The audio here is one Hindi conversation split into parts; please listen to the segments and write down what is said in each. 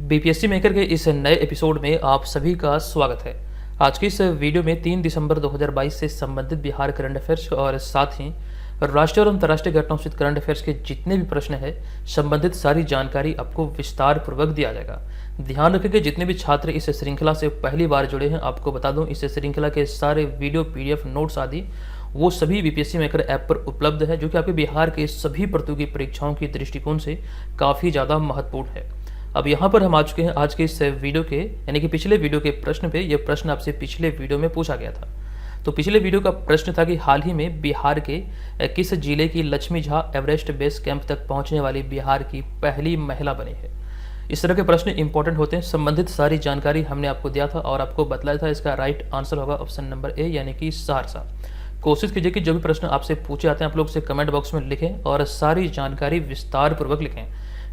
बीपीएससी मेकर के इस नए एपिसोड में आप सभी का स्वागत है। आज की इस वीडियो में 3 दिसंबर 2022 से संबंधित बिहार करंट अफेयर्स और साथ ही राष्ट्रीय और अंतर्राष्ट्रीय घटनाओं से करंट अफेयर्स के जितने भी प्रश्न हैं संबंधित सारी जानकारी आपको विस्तार पूर्वक दिया जाएगा। ध्यान रखें कि जितने भी छात्र इस श्रृंखला से पहली बार जुड़े हैं, आपको बता दूं इस श्रृंखला के सारे वीडियो, पीडीएफ, नोट्स आदि वो सभी बीपीएससी मेकर ऐप पर उपलब्ध है, जो कि आपके बिहार के सभी प्रतियोगी परीक्षाओं के दृष्टिकोण से काफ़ी ज़्यादा महत्वपूर्ण है। अब यहाँ पर हम आ चुके हैं आज के इस वीडियो के यानी कि पिछले वीडियो के प्रश्न पे। यह प्रश्न आपसे पिछले वीडियो में पूछा गया था। तो पिछले वीडियो का प्रश्न था कि हाल ही में बिहार के किस जिले की Lakshmi Jha Everest base camp तक पहुंचने वाली बिहार की पहली महिला बनी है। इस तरह के प्रश्न इंपॉर्टेंट होते हैं। संबंधित सारी जानकारी हमने आपको दिया था और आपको बतलाया था इसका राइट आंसर होगा ऑप्शन नंबर ए यानी कि सहरसा। कोशिश कीजिए कि जो भी प्रश्न आपसे पूछे जाते हैं आप लोग उसे कमेंट बॉक्स में लिखें और सारी जानकारी विस्तार पूर्वक लिखें।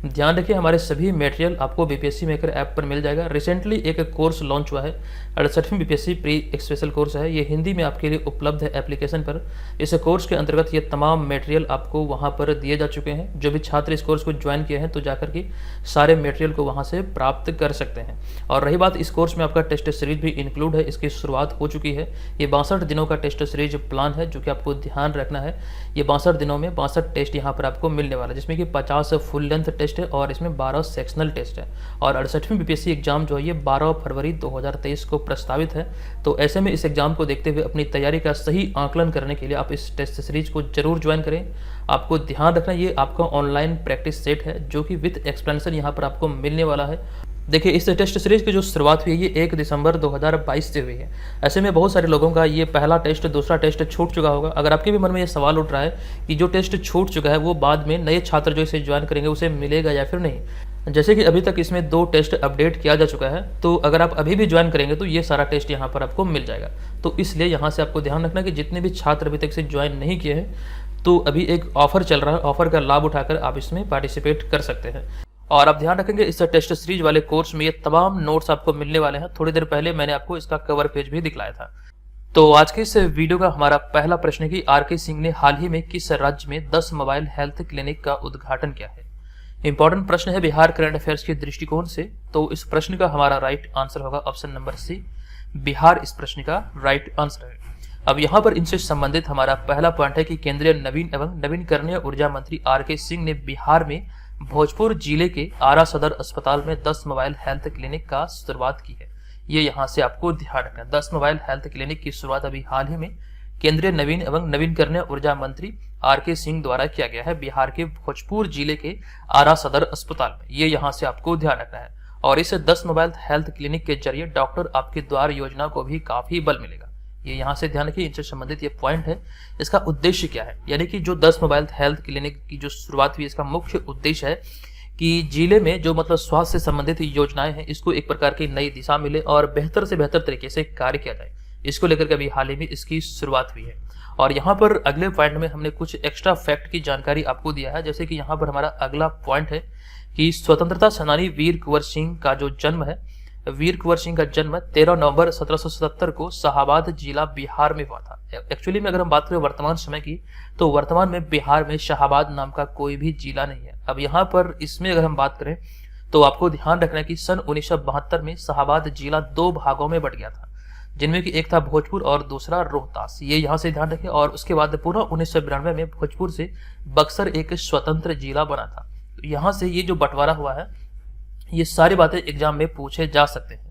ध्यान रखिए हमारे सभी मटेरियल आपको बीपीएससी मेकर ऐप पर मिल जाएगा। रिसेंटली एक कोर्स लॉन्च हुआ है, 68वीं बीपीएससी प्री स्पेशल कोर्स है। ये हिंदी में आपके लिए उपलब्ध है एप्लीकेशन पर। इस कोर्स के अंतर्गत ये तमाम मटेरियल आपको वहाँ पर दिए जा चुके हैं। जो भी छात्र इस कोर्स को ज्वाइन किए हैं तो जाकर के सारे मटेरियल को वहाँ से प्राप्त कर सकते हैं। और रही बात, इस कोर्स में आपका टेस्ट सीरीज भी इंक्लूड है, इसकी शुरुआत हो चुकी है। ये 62 दिनों का टेस्ट सीरीज प्लान है जो कि आपको ध्यान रखना है। ये 62 दिनों में 62 टेस्ट यहाँ पर आपको मिलने वाला है, जिसमें कि 50 फुल लेंथ टेस्ट है और इसमें 12 सेक्शनल टेस्ट है। और 68वीं बीपीएससी एग्जाम जो है ये 12 फरवरी 2023 को प्रस्तावित है। तो ऐसे में इस एग्जाम को देखते हुए अपनी तैयारी का सही आकलन करने के लिए आप इस टेस्ट सीरीज को जरूर ज्वाइन करें। आपको ध्यान रखना ये आपका ऑनलाइन प्रैक्टिस सेट है जो कि विद एक्सप्लेनेशन यहाँ पर आपको मिलने वाला है। देखिए इस टेस्ट सीरीज की जो शुरुआत हुई है ये 1 दिसंबर 2022 से हुई है। ऐसे में बहुत सारे लोगों का ये पहला टेस्ट, दूसरा टेस्ट छूट चुका होगा। अगर आपके भी मन में ये सवाल उठ रहा है कि जो टेस्ट छूट चुका है वो बाद में नए छात्र जो इसे ज्वाइन करेंगे उसे मिलेगा या फिर नहीं, जैसे कि अभी तक इसमें 2 टेस्ट अपडेट किया जा चुका है, तो अगर आप अभी भी ज्वाइन करेंगे तो ये सारा टेस्ट यहाँ पर आपको मिल जाएगा। तो इसलिए यहाँ से आपको ध्यान रखना कि जितने भी छात्र अभी तक से ज्वाइन नहीं किए हैं तो अभी एक ऑफर चल रहा है, ऑफर का लाभ उठाकर आप इसमें पार्टिसिपेट कर सकते हैं। और आप ध्यान रखेंगे इस टेस्ट सीरीज वाले कोर्स में ये तमाम नोट्स आपको मिलने वाले हैं। थोड़ी देर पहले मैंने आपको इसका कवर पेज भी दिखलाया था। तो आज के इस वीडियो का हमारा पहला प्रश्न है कि आरके सिंह ने हाल ही में किस राज्य में 10 मोबाइल हेल्थ क्लिनिक का उद्घाटन किया है। इंपॉर्टेंट प्रश्न है बिहार करंट अफेयर्स के दृष्टिकोण से। तो इस प्रश्न का हमारा राइट आंसर होगा ऑप्शन नंबर सी, बिहार इस प्रश्न का राइट आंसर है। अब यहाँ पर इनसे संबंधित हमारा पहला पॉइंट है कि केंद्रीय नवीन एवं नवीनकरणीय ऊर्जा मंत्री आरके सिंह ने बिहार में भोजपुर जिले के आरा सदर अस्पताल में 10 मोबाइल हेल्थ क्लिनिक का शुरुआत की है। ये यहाँ से आपको ध्यान रखना है। 10 मोबाइल हेल्थ क्लिनिक की शुरुआत अभी हाल ही में केंद्रीय नवीन एवं नवीनकरणीय ऊर्जा मंत्री आरके सिंह द्वारा किया गया है बिहार के भोजपुर जिले के आरा सदर अस्पताल में। ये यहाँ से आपको ध्यान रखना है। और इस 10 मोबाइल हेल्थ क्लिनिक के जरिए डॉक्टर आपके द्वार योजना को भी काफी बल मिलेगा। ये यहाँ से ध्यान रखिए, इनसे संबंधित ये पॉइंट है। इसका उद्देश्य क्या है, यानी कि जो 10 मोबाइल हेल्थ क्लिनिक की जो शुरुआत हुई इसका मुख्य उद्देश्य है कि जिले में जो मतलब स्वास्थ्य से संबंधित योजनाएं हैं इसको एक प्रकार की नई दिशा मिले और बेहतर से बेहतर तरीके से कार्य किया जाए। इसको लेकर के अभी हाल ही में इसकी शुरुआत हुई है। और यहाँ पर अगले पॉइंट में हमने कुछ एक्स्ट्रा फैक्ट की जानकारी आपको दिया है। जैसे कि यहाँ पर हमारा अगला पॉइंट है कि स्वतंत्रता सेनानी वीर कुंवर सिंह का जो जन्म है, वीर कुंवर सिंह का जन्म 13 नवंबर 1777 को शाहाबाद जिला बिहार में हुआ था। एक्चुअली में अगर हम बात करें वर्तमान समय की तो वर्तमान में बिहार में शाहाबाद नाम का कोई भी जिला नहीं है। अब यहाँ पर इसमें अगर हम बात करें तो आपको ध्यान रखना है कि सन 1972 में शाहाबाद जिला 2 भागों में बट गया था, जिनमें कि एक था भोजपुर और दूसरा रोहतास। ये यहाँ से ध्यान रखें। और उसके बाद पुनः 1992 में भोजपुर से बक्सर एक स्वतंत्र जिला बना था। तो यहाँ से ये जो बंटवारा हुआ है ये सारी बातें एग्जाम में पूछे जा सकते हैं।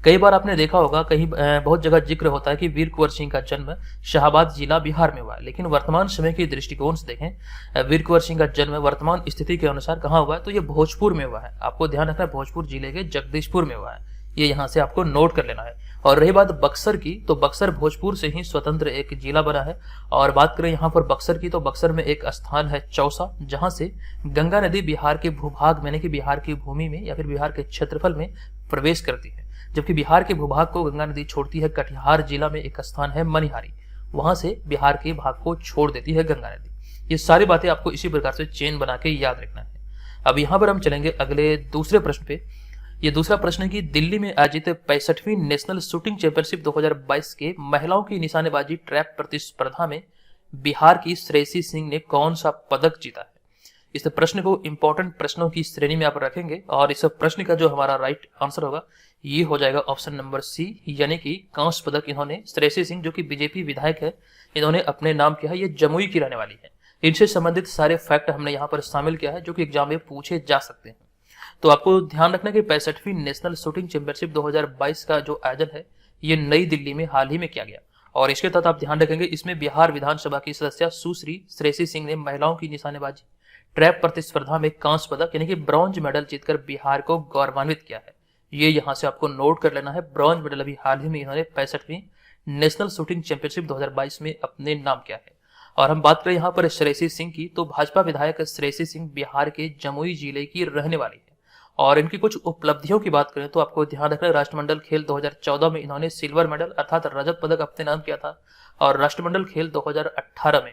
कई बार आपने देखा होगा कहीं बहुत जगह जिक्र होता है कि वीर कुंवर सिंह का जन्म शाहाबाद जिला बिहार में हुआ है, लेकिन वर्तमान समय के दृष्टिकोण से देखें वीर कुंवर सिंह का जन्म वर्तमान स्थिति के अनुसार कहाँ हुआ है तो ये भोजपुर में हुआ है। आपको ध्यान रखना है भोजपुर जिले के जगदीशपुर में हुआ है। ये यहाँ से आपको नोट कर लेना है। और रही बात बक्सर की तो बक्सर भोजपुर से ही स्वतंत्र एक जिला बना है। और बात करें यहाँ पर बक्सर की तो बक्सर में एक स्थान है चौसा, जहाँ से गंगा नदी बिहार के भूभाग यानी कि बिहार की भूमि में या फिर बिहार के क्षेत्रफल में प्रवेश करती है। जबकि बिहार के भूभाग को गंगा नदी छोड़ती है कटिहार जिला में एक स्थान है मनिहारी, वहां से बिहार के भाग को छोड़ देती है गंगा नदी। ये सारी बातें आपको इसी प्रकार से चेन बना के याद रखना है। अब यहाँ पर हम चलेंगे अगले दूसरे प्रश्न पे। ये दूसरा प्रश्न है कि दिल्ली में आयोजित 65वीं नेशनल शूटिंग चैंपियनशिप 2022 के महिलाओं की निशानेबाजी ट्रैप प्रतिस्पर्धा में बिहार की श्रेयसी सिंह ने कौन सा पदक जीता है। इस प्रश्न को इंपॉर्टेंट प्रश्नों की श्रेणी में आप रखेंगे और इस प्रश्न का जो हमारा राइट आंसर होगा ये हो जाएगा ऑप्शन नंबर सी, यानी कि कांस्य पदक इन्होंने श्रेयसी सिंह जो कि बीजेपी विधायक है इन्होंने अपने नाम किया है। ये जमुई की रहने वाली है। इनसे संबंधित सारे फैक्ट हमने यहाँ पर शामिल किया है जो कि एग्जाम में पूछे जा सकते हैं। तो आपको ध्यान रखना कि 65वीं नेशनल शूटिंग चैंपियनशिप 2022 का जो आयोजन है ये नई दिल्ली में हाल ही में किया गया और इसके तहत आप ध्यान रखेंगे इसमें बिहार विधानसभा की सदस्य सुश्री श्रेयसी सिंह ने महिलाओं की निशानेबाजी ट्रैप प्रतिस्पर्धा में कांस्य पदक यानी कि ब्रॉन्ज मेडल जीतकर बिहार को गौरवान्वित किया है। ये यहाँ से आपको नोट कर लेना है। ब्रॉन्ज मेडल अभी हाल ही में इन्होंने 65वीं नेशनल शूटिंग चैंपियनशिप 2022 में अपने नाम किया है। और हम बात करें यहाँ पर श्रेयसी सिंह की, तो भाजपा विधायक श्रेयसी सिंह बिहार के जमुई जिले की रहने वाली है और इनकी कुछ उपलब्धियों की बात करें तो आपको ध्यान रखना राष्ट्रमंडल खेल 2014 में इन्होंने सिल्वर मेडल अर्थात रजत पदक अपने नाम किया था और राष्ट्रमंडल खेल 2018 में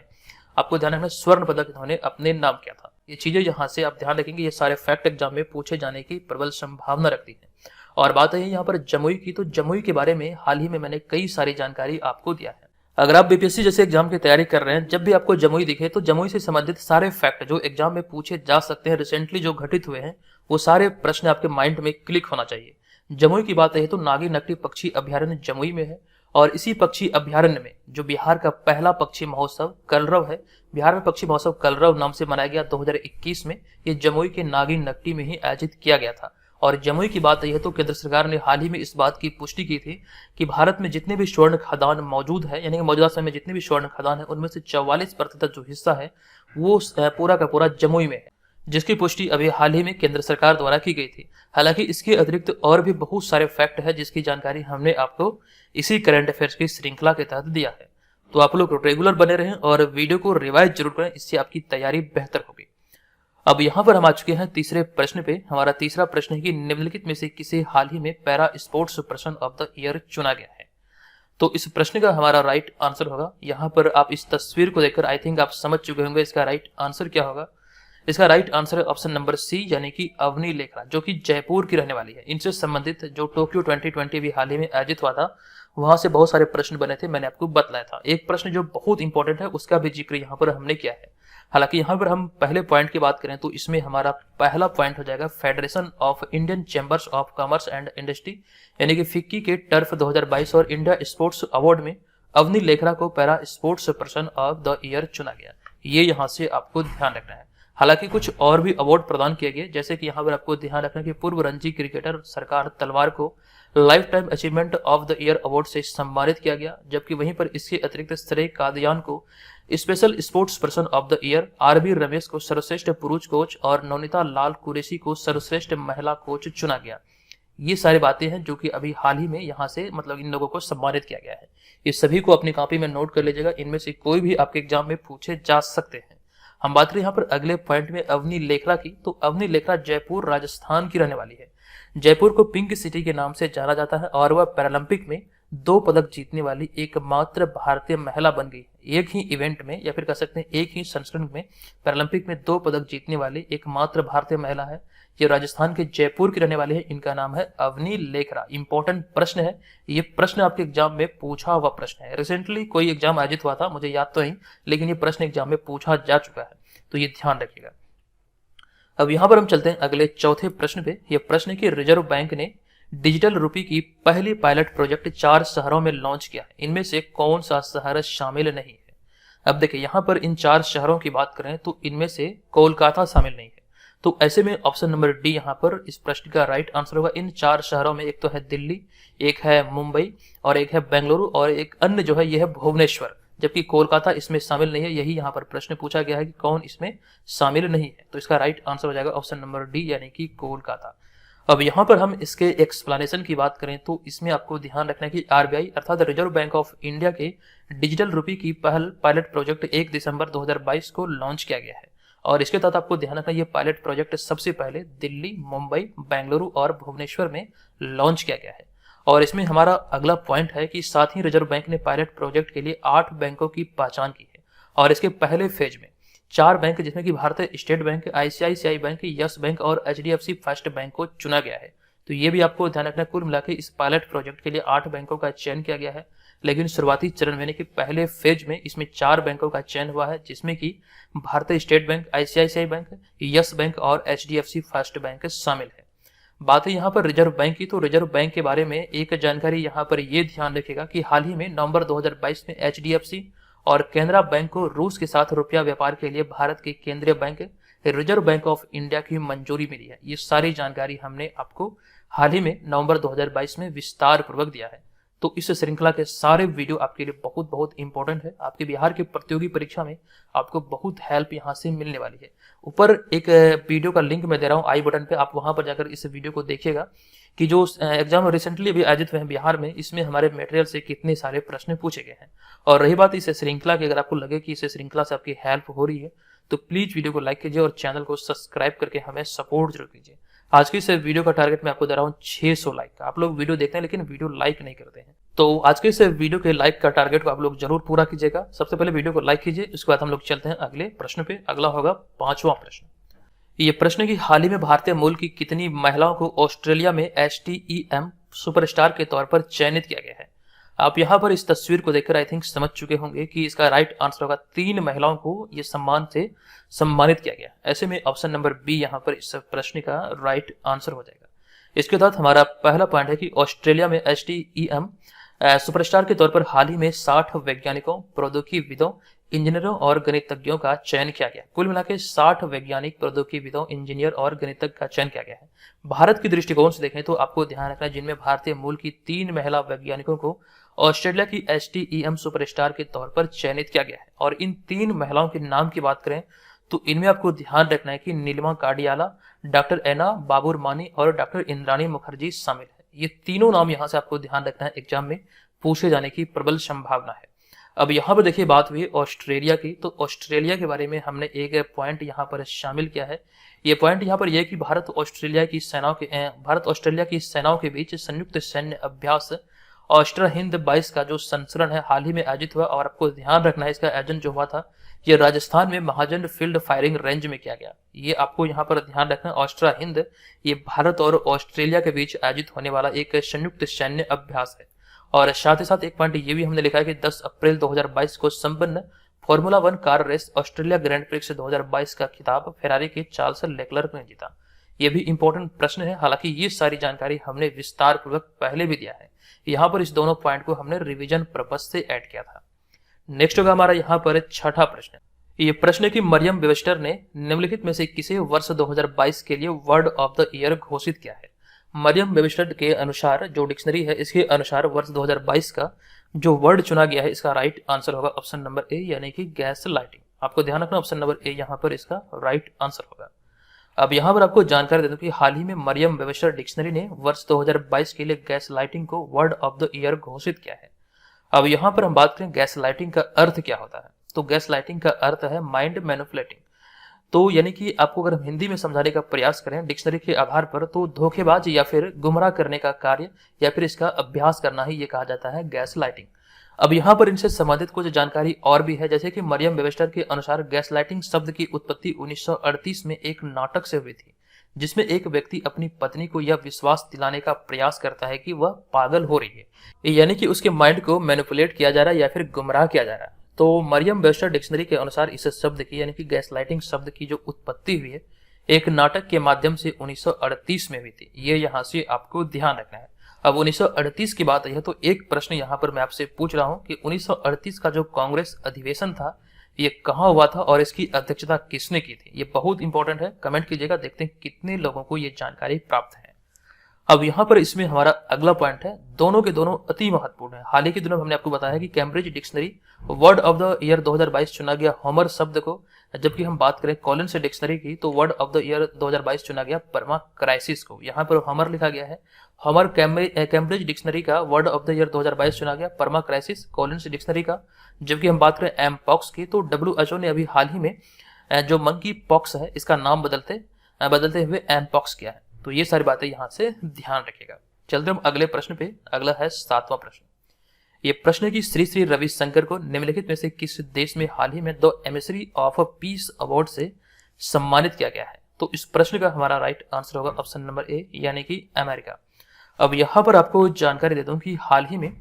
आपको ध्यान रखना स्वर्ण पदक इन्होंने अपने नाम किया था। ये चीजें यहाँ से आप ध्यान रखेंगे, ये सारे फैक्ट एग्जाम में पूछे जाने की प्रबल संभावना रखती है। और बात है यहाँ पर जमुई की, तो जमुई के बारे में हाल ही में मैंने कई सारी जानकारी आपको दिया है। अगर आप बीपीएससी जैसे एग्जाम की तैयारी कर रहे हैं, जब भी आपको जमुई दिखे तो जमुई से संबंधित सारे फैक्ट जो एग्जाम में पूछे जा सकते हैं, रिसेंटली जो घटित हुए हैं, वो सारे प्रश्न आपके माइंड में क्लिक होना चाहिए। जमुई की बात है तो नागी नकटी पक्षी अभ्यारण्य जमुई में है और इसी पक्षी अभ्यारण्य में जो बिहार का पहला पक्षी महोत्सव कलरव है, बिहार में पक्षी महोत्सव कलरव नाम से मनाया गया 2021 में, ये जमुई के नागी नकटी में ही आयोजित किया गया था। और जमुई की बात है तो केंद्र सरकार ने हाल ही में इस बात की पुष्टि की थी कि भारत में जितने भी स्वर्ण खदान मौजूद है, यानी कि मौजूदा समय में जितने भी स्वर्ण खदान है उनमें से 44% जो हिस्सा है वो पूरा का पूरा जमुई में है, जिसकी पुष्टि अभी हाल ही में केंद्र सरकार द्वारा की गई थी। हालांकि इसके अतिरिक्त और भी बहुत सारे फैक्ट है जिसकी जानकारी हमने आपको इसी करंट अफेयर्स की श्रृंखला के तहत दिया है। तो आप लोग रेगुलर बने रहें और वीडियो को रिवाइज जरूर करें, इससे आपकी तैयारी बेहतर होगी। अब यहाँ पर हम आ चुके हैं तीसरे प्रश्न पे। हमारा तीसरा प्रश्न है कि निम्नलिखित में से किसे हाल ही में para sports person of the year चुना गया है। तो इस प्रश्न का हमारा राइट आंसर होगा, यहाँ पर आप इस तस्वीर को देखकर आई थिंक आप समझ चुके होंगे इसका राइट आंसर क्या होगा। इसका राइट आंसर है ऑप्शन नंबर सी, यानी कि अवनी लेखरा जो कि जयपुर की रहने वाली है। इनसे संबंधित जो टोक्यो 2020 भी हाल ही में आयोजित हुआ था वहां से बहुत सारे प्रश्न बने थे, मैंने आपको बतलाया था। एक प्रश्न जो बहुत इंपॉर्टेंट है उसका भी जिक्र यहाँ पर हमने किया है। हालांकि यहाँ पर हम पहले पॉइंट की बात करें तो इसमें हमारा पहला पॉइंट हो जाएगा federation of Indian chambers of commerce and industry यानी कि फिक्की के टर्फ 2022 और इंडिया स्पोर्ट्स अवार्ड में अवनी लेखरा को para sports person of the year चुना गया। ये यहाँ से आपको ध्यान रखना है। हालांकि कुछ और भी अवार्ड प्रदान किए गए, जैसे कि यहाँ पर आपको ध्यान रखना कि पूर्व रणजी क्रिकेटर सरकार तलवार को life time achievement of the year award से सम्मानित किया गया, जबकि वहीं पर इसके अतिरिक्त श्रेय कादियान को special sports person of the year, RB Ramesh को सर्वश्रेष्ठ पुरुष कोच और नवनीता लाल कुरैशी को सर्वश्रेष्ठ महिला कोच चुना गया। ये सारी बातें हैं जो कि अभी हाल ही में यहाँ से मतलब इन लोगों को सम्मानित किया गया है। ये सभी को अपनी कॉपी में नोट कर लीजिएगा, इनमें से कोई भी आपके एग्जाम में पूछे जा सकते हैं। हम बात करें यहाँ पर अगले पॉइंट में अवनी लेखरा की, तो अवनी लेखरा जयपुर राजस्थान की रहने वाली है। जयपुर को पिंक सिटी के नाम से जाना जाता है और वह पैरालंपिक में 2 पदक जीतने वाली एकमात्र भारतीय महिला बन गई। एक ही इवेंट में या फिर कह सकते हैं एक ही संस्करण में पैरालंपिक में 2 पदक जीतने वाली एकमात्र भारतीय महिला है। ये राजस्थान के जयपुर की रहने वाली है। इनका नाम है अवनी लेखरा। इंपॉर्टेंट प्रश्न है, ये प्रश्न आपके एग्जाम में पूछा हुआ प्रश्न है। रिसेंटली कोई एग्जाम आयोजित हुआ था, मुझे याद तो नहीं, लेकिन ये प्रश्न एग्जाम में पूछा जा चुका है, तो ये ध्यान रखिएगा। अब यहाँ पर हम चलते हैं अगले चौथे प्रश्न पे। यह प्रश्न है कि रिजर्व बैंक ने डिजिटल रुपी की पहली पायलट प्रोजेक्ट 4 शहरों में लॉन्च किया है, इनमें से कौन सा शहर शामिल नहीं है। अब देखिए यहाँ पर इन 4 शहरों की बात करें तो इनमें से कोलकाता शामिल नहीं है, तो ऐसे में ऑप्शन नंबर डी यहाँ पर इस प्रश्न का राइट आंसर होगा। इन 4 शहरों में एक तो है दिल्ली, एक है मुंबई और एक है बेंगलुरु और एक अन्य जो है यह है भुवनेश्वर, जबकि कोलकाता इसमें शामिल नहीं है। यही यहाँ पर प्रश्न पूछा गया है कि कौन इसमें शामिल नहीं है, तो इसका राइट आंसर हो जाएगा ऑप्शन नंबर डी यानी कि कोलकाता। अब यहाँ पर हम इसके एक्सप्लेनेशन की बात करें तो इसमें आपको ध्यान रखना है कि आरबीआई अर्थात रिजर्व बैंक ऑफ इंडिया के डिजिटल रुपी की पहल पायलट प्रोजेक्ट 1 दिसंबर 2022 को लॉन्च किया गया है और इसके तहत आपको ध्यान रखना ये पायलट प्रोजेक्ट सबसे पहले दिल्ली, मुंबई, बेंगलुरु और भुवनेश्वर में लॉन्च किया गया है। और इसमें हमारा अगला पॉइंट है कि साथ ही रिजर्व बैंक ने पायलट प्रोजेक्ट के लिए 8 बैंकों की पहचान की है और इसके पहले फेज में 4 बैंक जिसमें कि भारतीय state bank, ICICI bank, yes bank और एचडीएफसी फर्स्ट बैंक को चुना गया है। तो ये भी आपको ध्यान रखना, कुल मिलाकर इस पायलट प्रोजेक्ट के लिए 8 बैंकों का चयन किया गया है। लेकिन शुरुआती चरण में यानी कि पहले फेज में इसमें 4 बैंकों का चयन हुआ है, जिसमें कि भारतीय state bank, ICICI bank, yes bank और एचडीएफसी फर्स्ट बैंक शामिल है। बात है यहाँ पर रिजर्व बैंक की, तो रिजर्व बैंक के बारे में एक जानकारी यहाँ पर ये ध्यान रखेगा कि हाल ही में नवंबर 2022 में एचडीएफसी और केनरा बैंक को रूस के साथ रुपया व्यापार के लिए भारत के केंद्रीय bank reserve bank of India की मंजूरी मिली है। ये सारी जानकारी हमने आपको हाल ही में नवंबर 2022 में विस्तार पूर्वक दिया है। तो इस श्रृंखला के सारे वीडियो आपके लिए बहुत बहुत इंपॉर्टेंट है। आपके बिहार की प्रतियोगी परीक्षा में आपको बहुत हेल्प यहाँ से मिलने वाली है। ऊपर एक वीडियो का लिंक मैं दे रहा हूँ आई बटन पे, आप वहां पर जाकर इस वीडियो को देखिएगा कि जो एग्जाम रिसेंटली अभी आयोजित हुए हैं बिहार में, इसमें हमारे मटेरियल से कितने सारे प्रश्न पूछे गए हैं। और रही बात इस श्रृंखला की, अगर आपको लगे कि इस श्रृंखला से आपकी हेल्प हो रही है तो प्लीज वीडियो को लाइक कीजिए और चैनल को सब्सक्राइब करके हमें सपोर्ट जरूर कीजिए। आज की इस वीडियो का टारगेट मैं आपको दे रहा हूँ 600 लाइक। आप लोग वीडियो देखते हैं लेकिन वीडियो लाइक नहीं करते हैं, तो आज के इस वीडियो के लाइक का टारगेट को आप लोग जरूर पूरा कीजिएगा। सबसे पहले वीडियो को लाइक कीजिए, उसके बाद हम लोग चलते हैं अगले प्रश्न पे। अगला होगा 5वां प्रश्न। ये प्रश्न की हाल ही में भारतीय मूल की कितनी महिलाओं को ऑस्ट्रेलिया में STEM सुपरस्टार के तौर पर चयनित किया गया है। आप यहाँ पर इस तस्वीर को देखकर आई थिंक समझ चुके होंगे कि इसका राइट आंसर होगा 3 महिलाओं को ये सम्मान से सम्मानित किया गया। ऐसे में ऑप्शन नंबर बी यहाँ पर इस प्रश्न का राइट आंसर हो जाएगा। इसके साथ हमारा पहला पॉइंट है कि ऑस्ट्रेलिया में STEM सुपरस्टार के तौर पर हाल ही में 60 वैज्ञानिकों, प्रौद्योगिकीविदों, इंजीनियरों और गणितज्ञों का चयन किया गया। कुल मिलाकर 60 वैज्ञानिक, प्रौद्योगिकीविदों, इंजीनियर और गणितज्ञ का चयन किया गया है। भारत की दृष्टिकोण से देखें तो आपको ध्यान रखना है जिनमें भारतीय मूल की 3 महिला वैज्ञानिकों को ऑस्ट्रेलिया की STEM सुपरस्टार के तौर पर चयनित किया गया है। और इन 3 महिलाओं के नाम की बात करें तो इनमें आपको ध्यान रखना है कि नीलिमा काडियाला, डॉक्टर एना बाबुरमानी और डॉक्टर इंद्राणी मुखर्जी शामिल है। ये तीनों नाम यहाँ से आपको ध्यान रखना है, एग्जाम में पूछे जाने की प्रबल संभावना है। अब यहाँ पर देखिए बात हुई ऑस्ट्रेलिया की, तो ऑस्ट्रेलिया के बारे में हमने एक पॉइंट यहाँ पर शामिल किया है। ये पॉइंट यहाँ पर यह कि भारत ऑस्ट्रेलिया की सेनाओं के बीच संयुक्त सैन्य अभ्यास ऑस्ट्रा हिंद 22 का जो संस्करण है हाल ही में आयोजित हुआ। और आपको ध्यान रखना है इसका आयोजन जो हुआ था ये राजस्थान में महाजन फील्ड फायरिंग रेंज में किया गया। ये आपको यहाँ पर ध्यान रखना है। ऑस्ट्रा हिंद ये भारत और ऑस्ट्रेलिया के बीच आयोजित होने वाला एक संयुक्त सैन्य अभ्यास है। और साथ ही साथ एक पॉइंट ये भी हमने लिखा है कि 10 अप्रैल 2022 को संपन्न formula 1 car race Australia Grand Prix 2022 का खिताब फेरारी के चार्ल्स लेक्लर्क ने जीता। ये भी इंपॉर्टेंट प्रश्न है, हालांकि ये सारी जानकारी हमने विस्तार पूर्वक पहले भी दिया है। यहाँ पर इस दोनों पॉइंट को हमने रिवीजन पर्पज से ऐड किया था। नेक्स्ट होगा हमारा यहाँ पर 6ठा प्रश्न। ये प्रश्न है कि मरियम वेबस्टर ने निम्नलिखित में से किसे वर्ष 2022 के लिए वर्ड ऑफ द ईयर घोषित किया है। मरियम वेबस्टर के अनुसार जो डिक्शनरी है इसके अनुसार वर्ष 2022 का जो वर्ड चुना गया है इसका राइट आंसर होगा ऑप्शन नंबर ए, यानी कि गैस लाइटिंग। आपको ध्यान रखना ऑप्शन नंबर ए यहाँ पर इसका राइट आंसर होगा। अब यहाँ पर आपको जानकारी दे दूं कि हाल ही में मरियम वेबस्टर डिक्शनरी ने वर्ष 2022 के लिए गैस लाइटिंग को वर्ड ऑफ द ईयर घोषित किया है। अब यहाँ पर हम बात करें गैस लाइटिंग का अर्थ क्या होता है, तो गैस लाइटिंग का अर्थ है माइंड मैनिपुलेटिंग। तो यानी कि आपको अगर हम हिंदी में समझाने का प्रयास करें डिक्शनरी के आधार पर तो धोखेबाज या फिर गुमराह करने का कार्य या फिर इसका अभ्यास करना ही ये कहा जाता है गैस लाइटिंग। अब यहाँ पर इनसे संबंधित कुछ जानकारी और भी है, जैसे कि मरियम वेबस्टर के अनुसार गैस लाइटिंग शब्द की उत्पत्ति 1938 में एक नाटक से हुई थी, जिसमें एक व्यक्ति अपनी पत्नी को यह विश्वास दिलाने का प्रयास करता है कि वह पागल हो रही है, यानी कि उसके माइंड को मैनिपुलेट किया जा रहा है या फिर गुमराह किया जा रहा है। तो मरियम वेबस्टर डिक्शनरी के अनुसार इस शब्द की यानी कि गैस लाइटिंग शब्द की जो उत्पत्ति हुई है एक नाटक के माध्यम से 1938 में हुई थी। ये यहाँ से आपको ध्यान रखना है। अब 1938 की बात है तो एक प्रश्न यहाँ पर मैं आपसे पूछ रहा हूँ कि 1938 का जो कांग्रेस अधिवेशन था ये कहाँ हुआ था और इसकी अध्यक्षता किसने की थी। ये बहुत इंपॉर्टेंट है, कमेंट कीजिएगा, देखते हैं कितने लोगों को ये जानकारी प्राप्त है। अब यहाँ पर इसमें हमारा अगला पॉइंट है, दोनों के दोनों अति महत्वपूर्ण है। हाल ही के दिनों में हमने आपको बताया कि Cambridge dictionary word of the year 2022 चुना गया होमर शब्द को, जबकि हम बात करें कॉलिन्स डिक्शनरी की तो वर्ड ऑफ द ईयर 2022 चुना गया परमा क्राइसिस को। यहाँ पर होमर लिखा गया है। होमर कैम्ब्रिज डिक्शनरी का वर्ड ऑफ द ईयर 2022 चुना गया परमा क्राइसिस कॉलिन्स डिक्शनरी का। जबकि हम बात करें एम पॉक्स की तो WHO ने अभी हाल ही में जो मंकी पॉक्स है इसका नाम बदलते हुए एम पॉक्स किया है। तो ये सारी बातें यहाँ से ध्यान रखिएगा। चलते हम अगले प्रश्न पे। अगला है 7वां प्रश्न। ये प्रश्न है कि श्री श्री रविशंकर को निम्नलिखित में से किस देश में हाल ही में 2 एमिसरी ऑफ पीस अवार्ड से सम्मानित किया गया है। तो इस प्रश्न का हमारा राइट आंसर होगा ऑप्शन नंबर ए, यानी कि अमेरिका। अब यहाँ पर आपको जानकारी दे दूं कि हाल ही में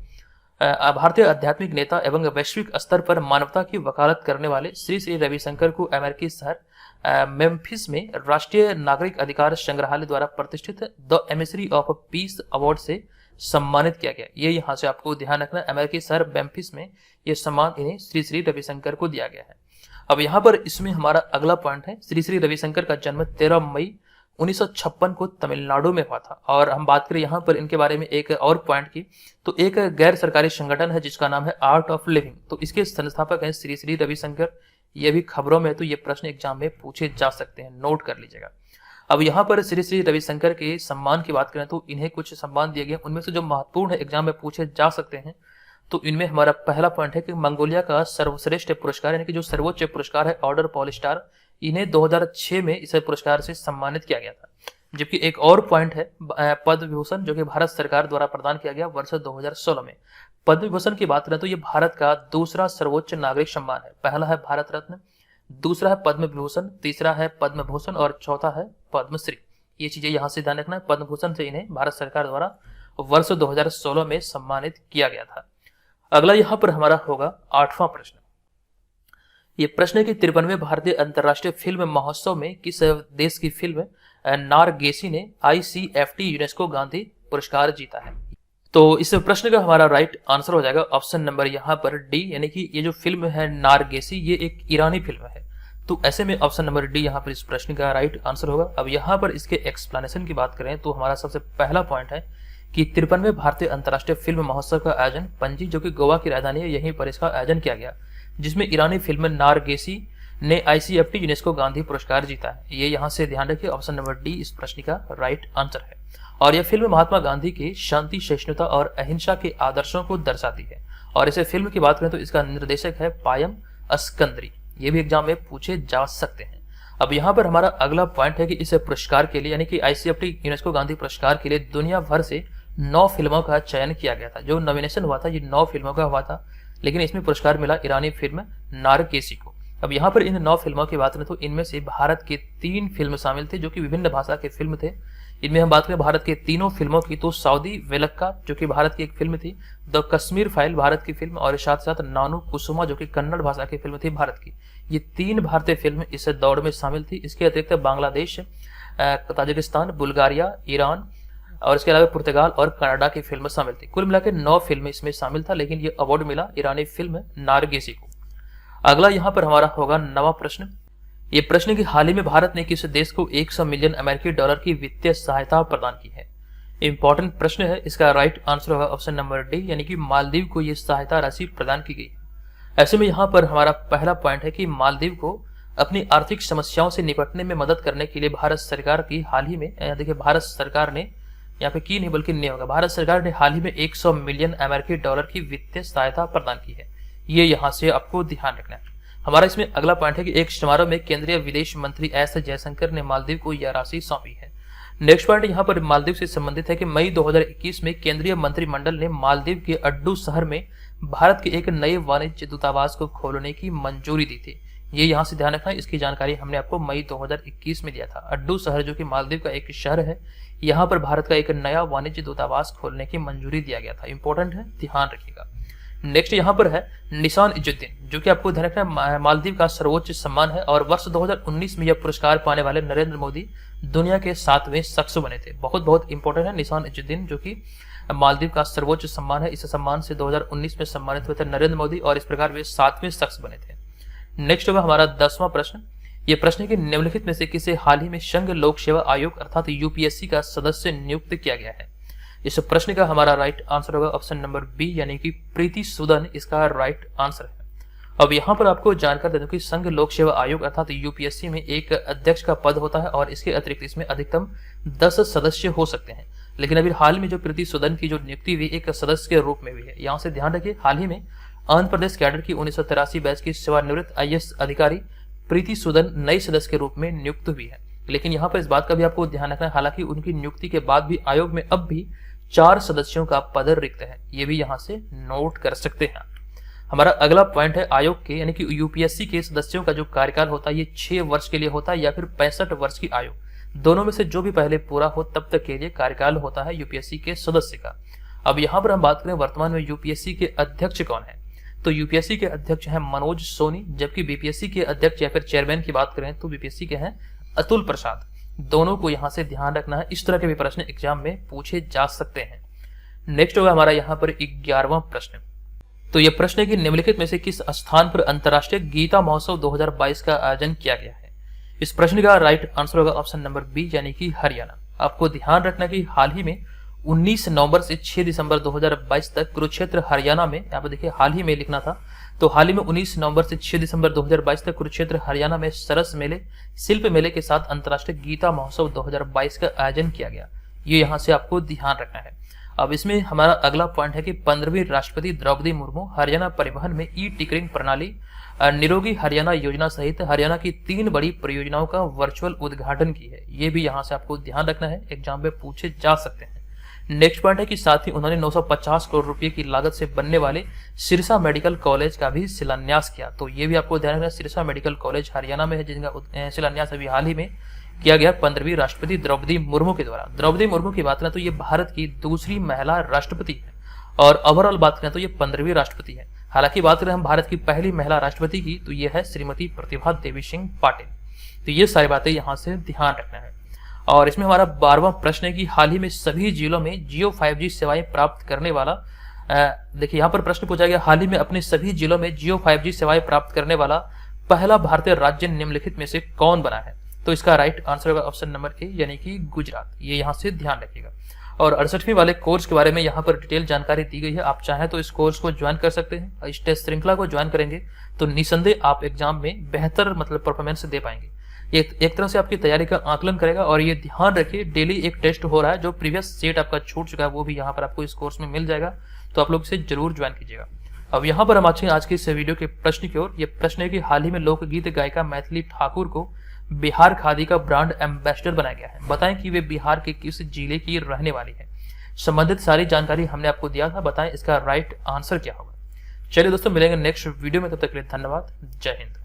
भारतीय आध्यात्मिक नेता एवं वैश्विक स्तर पर मानवता की वकालत करने वाले श्री श्री रविशंकर को अमेरिकी शहर मेम्फिस में राष्ट्रीय नागरिक अधिकार संग्रहालय द्वारा प्रतिष्ठित the emissary of peace award से सम्मानित किया गया। ये यहाँ से आपको ध्यान रखना, अमेरिकी शहर मेम्फिस में ये सम्मान इन्हें श्री श्री रविशंकर को दिया गया है। अब यहाँ पर इसमें हमारा अगला पॉइंट है, श्री श्री रविशंकर का जन्म 13 मई 1956 को तमिलनाडु में हुआ था। और हम बात करें यहाँ पर इनके बारे में एक और पॉइंट की, तो एक गैर सरकारी संगठन है जिसका नाम है आर्ट ऑफ लिविंग, तो इसके संस्थापक हैं श्री श्री रविशंकर। ये भी खबरों में, तो ये प्रश्न एग्जाम में पूछे जा सकते हैं, नोट कर लीजिएगा। अब यहाँ पर श्री श्री रविशंकर के सम्मान की बात करें तो इन्हें कुछ सम्मान दिए गए, उनमें से जो महत्वपूर्ण है एग्जाम में पूछे जा सकते हैं, तो इनमें हमारा पहला पॉइंट है कि मंगोलिया का सर्वश्रेष्ठ पुरस्कार यानी कि जो सर्वोच्च पुरस्कार है ऑर्डर पॉलिस्टार, इन्हें 2006 में इस पुरस्कार से सम्मानित किया गया था। जबकि एक और पॉइंट है पद्म विभूषण, जो कि भारत सरकार द्वारा प्रदान किया गया वर्ष 2016 में। पद्म विभूषण की बात करें तो ये भारत का दूसरा सर्वोच्च नागरिक सम्मान है। पहला है भारत रत्न, दूसरा है पद्म विभूषण, तीसरा है पद्म भूषण और चौथा है पद्मश्री। ये चीजें यहाँ से ध्यान रखना है। पद्म भूषण से इन्हें भारत सरकार द्वारा वर्ष 2016 में सम्मानित किया गया था। अगला यहाँ पर हमारा होगा 8वां प्रश्न। ये प्रश्न है कि 53वें भारतीय अंतर्राष्ट्रीय फिल्म महोत्सव में किस देश की फिल्म नारगेसी ने ICFT यूनेस्को गांधी पुरस्कार जीता है? तो इस प्रश्न का हमारा राइट आंसर हो जाएगा ऑप्शन नंबर यहाँ पर डी, यानी कि ये जो फिल्म है नारगेसी, ये एक ईरानी फिल्म है। तो ऐसे में ऑप्शन नंबर डी यहाँ पर इस प्रश्न का राइट आंसर होगा। अब यहाँ पर इसके एक्सप्लेनेशन की बात करें तो हमारा सबसे पहला पॉइंट है कि 53वें भारतीय अंतर्राष्ट्रीय फिल्म महोत्सव का आयोजन पणजी, जो कि गोवा की राजधानी है, यहीं पर इसका आयोजन किया गया, जिसमें ईरानी फिल्म नारगेसी ने ICFT यूनेस्को गांधी पुरस्कार जीता है। ये यहाँ से ध्यान रखिए, ऑप्शन नंबर डी इस प्रश्न का राइट आंसर है। और यह फिल्म महात्मा गांधी के शांति, सहिष्णुता और अहिंसा के आदर्शों को दर्शाती है। और इसे फिल्म की बात करें तो इसका निर्देशक है पायम अस्कंदरी। ये भी एग्जाम में पूछे जा सकते हैं। अब यहाँ पर हमारा अगला पॉइंट है कि इस पुरस्कार के लिए यानी कि ICFT यूनेस्को गांधी पुरस्कार के लिए दुनिया भर से 9 फिल्मों का चयन किया गया था। जो नॉमिनेशन हुआ था ये 9 फिल्मों का हुआ था, लेकिन इसमें पुरस्कार मिला ईरानी फिल्म नारगेसी को। अब यहाँ पर इन 9 फिल्मों की बात करें तो इनमें से भारत के 3 फिल्म शामिल थे जो कि विभिन्न भाषा के फिल्म थे। इनमें हम बात करें भारत के तीनों फिल्मों की तो सऊदी वेलक्का, जो कि भारत की एक फिल्म थी, द कश्मीर फाइल भारत की फिल्म, और साथ साथ नानू कुसुमा, जो कि कन्नड़ भाषा की फिल्म थी भारत की। ये 3 भारतीय फिल्म इस दौड़ में शामिल थी। इसके अतिरिक्त बांग्लादेश, ताजिकिस्तान, बुल्गारिया, ईरान और इसके अलावा पुर्तगाल और कनाडा की फिल्म शामिल थी। कुल मिलाकर 9 फिल्म इसमें शामिल था, लेकिन ये अवार्ड मिला ईरानी फिल्म नारगेसी को। अगला यहाँ पर हमारा होगा 9वां प्रश्न। ये प्रश्न कि हाल ही में भारत ने किस देश को 100 मिलियन अमेरिकी डॉलर की वित्तीय सहायता प्रदान की है? इंपॉर्टेंट प्रश्न है। इसका राइट आंसर होगा ऑप्शन नंबर डी, यानी कि मालदीव को यह सहायता राशि प्रदान की गई है। ऐसे में यहाँ पर हमारा पहला पॉइंट है कि मालदीव को अपनी आर्थिक समस्याओं से निपटने में मदद करने के लिए भारत सरकार की हाल ही में, देखिए भारत सरकार ने यहाँ पे की नहीं बल्कि नहीं होगा, भारत सरकार ने हाल ही में 100 मिलियन अमेरिकी डॉलर की वित्तीय सहायता प्रदान की है। ये यहाँ से आपको ध्यान रखना है। हमारा इसमें अगला पॉइंट है कि एक समारोह में केंद्रीय विदेश मंत्री एस जयशंकर ने मालदीव को यह राशि सौंपी है। नेक्स्ट पॉइंट यहाँ पर मालदीव से संबंधित है कि मई 2021 में केंद्रीय मंत्रिमंडल ने मालदीव के अड्डू शहर में भारत के एक नए वाणिज्य दूतावास को खोलने की मंजूरी दी थी। ये यहाँ से ध्यान रखना है, इसकी जानकारी हमने आपको मई 2021 में दिया था। अड्डू शहर जो कि मालदीव का एक शहर है, यहाँ पर भारत का एक नया वाणिज्य दूतावास खोलने की मंजूरी दिया गया था। इंपॉर्टेंट है, ध्यान रखिएगा। नेक्स्ट यहाँ पर है निशान इजुद्दीन, जो कि आपको ध्यान रखना है मालदीव का सर्वोच्च सम्मान है, और वर्ष 2019 में यह पुरस्कार पाने वाले नरेंद्र मोदी दुनिया के 7वें शख्स बने थे। बहुत बहुत इंपॉर्टेंट है निशान इजुद्दीन, जो कि मालदीव का सर्वोच्च सम्मान है। इस सम्मान से 2019 में सम्मानित हुए थे नरेंद्र मोदी, और इस प्रकार वे 7वें शख्स बने थे। नेक्स्ट होगा हमारा 10वां प्रश्न। ये प्रश्न के निम्नलिखित में से किसे हाल ही में संघ लोक सेवा आयोग अर्थात UPSC का सदस्य नियुक्त किया गया है? इस प्रश्न का हमारा राइट आंसर होगा ऑप्शन नंबर बी, यानी कि प्रीति सूदन इसका राइट आंसर है। अब यहाँ पर आपको जानकारी दे दूं कि संघ लोक सेवा आयोग अर्थात UPSC में एक अध्यक्ष का पद होता है, और इसके अतिरिक्त इसमें अधिकतम 10 सदस्य हो सकते हैं। लेकिन अभी हाल में जो प्रीति सूदन की जो नियुक्ति हुई एक सदस्य के रूप में हुई है। यहाँ से ध्यान रखिए, हाल ही में आंध्र प्रदेश कैडर की 1983 बैच की सेवानिवृत्त IAS अधिकारी प्रीति सूदन नए सदस्य के रूप में नियुक्त हुई है। लेकिन यहाँ पर इस बात का भी आपको ध्यान रखना है, हालांकि उनकी नियुक्ति के बाद भी आयोग में अब भी 4 सदस्यों का पद रिक्त है। ये भी यहाँ से नोट कर सकते हैं। हमारा अगला पॉइंट है आयोग के यानी कि UPSC के सदस्यों का जो कार्यकाल होता है ये 6 वर्ष के लिए होता है या फिर 65 वर्ष की आयु, दोनों में से जो भी पहले पूरा हो तब तक के लिए कार्यकाल होता है UPSC के सदस्य का। अब यहाँ पर हम बात करें वर्तमान में यूपीएससी के अध्यक्ष कौन है, तो यूपीएससी के अध्यक्ष हैं मनोज सोनी, जबकि बीपीएससी के अध्यक्ष या फिर चेयरमैन की बात करें तो बीपीएससी के हैं अतुल प्रसाद। दोनों को यहाँ से ध्यान रखना है, इस तरह के भी प्रश्न एग्जाम में पूछे जा सकते हैं। नेक्स्ट होगा हमारा यहाँ पर 11वां प्रश्न। तो यह प्रश्न है कि निम्नलिखित में से किस स्थान पर अंतर्राष्ट्रीय गीता महोत्सव 2022 का आयोजन किया गया है। इस प्रश्न का राइट आंसर होगा ऑप्शन नंबर बी, यानी कि हरियाणा। आपको ध्यान रखना कि हाल ही में 19 नवंबर से 6 दिसंबर 2022 तक कुरुक्षेत्र हरियाणा में, यहाँ पर देखिए हाल ही में लिखना था, तो हाल ही में 19 नवंबर से 6 दिसंबर 2022 तक कुरुक्षेत्र हरियाणा में सरस मेले, शिल्प मेले के साथ अंतर्राष्ट्रीय गीता महोत्सव 2022 का आयोजन किया गया। ये यहाँ से आपको ध्यान रखना है। अब इसमें हमारा अगला पॉइंट है कि 15वीं राष्ट्रपति द्रौपदी मुर्मू हरियाणा परिवहन में ई टिकटिंग प्रणाली, निरोगी हरियाणा योजना सहित हरियाणा की 3 बड़ी परियोजनाओं का वर्चुअल उद्घाटन की है। ये भी यहाँ से आपको ध्यान रखना है, एग्जाम में पूछे जा सकते हैं। नेक्स्ट पॉइंट है कि साथ ही उन्होंने 950 करोड़ रुपए की लागत से बनने वाले सिरसा मेडिकल कॉलेज का भी शिलान्यास किया। तो ये भी आपको ध्यान रखना, सिरसा मेडिकल कॉलेज हरियाणा में है, जिनका शिलान्यास अभी हाल ही में किया गया 15वीं राष्ट्रपति द्रौपदी मुर्मू के द्वारा। द्रौपदी मुर्मू की बात करें तो ये भारत की दूसरी महिला राष्ट्रपति है, और ओवरऑल बात करें तो ये 15वीं राष्ट्रपति है। हालांकि बात करें हम भारत की पहली महिला राष्ट्रपति की, तो ये है श्रीमती प्रतिभा देवी सिंह पाटिल। तो ये सारी बातें यहाँ से ध्यान रखना है। और इसमें हमारा 12वां प्रश्न है कि हाल ही में सभी जिलों में जियो 5G सेवाएं प्राप्त करने वाला, देखिए यहाँ पर प्रश्न पूछा गया, हाल ही में अपने सभी जिलों में जियो 5G सेवाएं प्राप्त करने वाला पहला भारतीय राज्य निम्नलिखित में से कौन बना है। तो इसका राइट आंसर होगा ऑप्शन नंबर ए, यानी कि गुजरात। ये यहाँ से ध्यान रखिएगा। और 68वीं वाले कोर्स के बारे में यहाँ पर डिटेल जानकारी दी गई है। आप चाहें तो इस कोर्स को ज्वाइन कर सकते हैं। इस टेस्ट श्रृंखला को ज्वाइन करेंगे तो निसंदेह आप एग्जाम में बेहतर परफॉर्मेंस दे पाएंगे। एक तरह से आपकी तैयारी का आकलन करेगा। और ये ध्यान रखिए, डेली एक टेस्ट हो रहा है, जो प्रीवियस सेट आपका छूट चुका है वो भी यहाँ पर आपको इस कोर्स में मिल जाएगा। तो आप लोग इसे जरूर ज्वाइन कीजिएगा। अब यहाँ पर हम आज के इस वीडियो के प्रश्न की ओर। ये प्रश्न है कि हाल ही में लोकगीत गायिका मैथिली ठाकुर को बिहार खादी का ब्रांड एम्बेसडर बनाया गया है। बताएं कि वे बिहार के किस जिले की रहने वाली है। संबंधित सारी जानकारी हमने आपको दिया था, बताएं इसका राइट आंसर क्या होगा। चलिए दोस्तों, मिलेंगे नेक्स्ट वीडियो में, तब तक के लिए धन्यवाद। जय हिंद।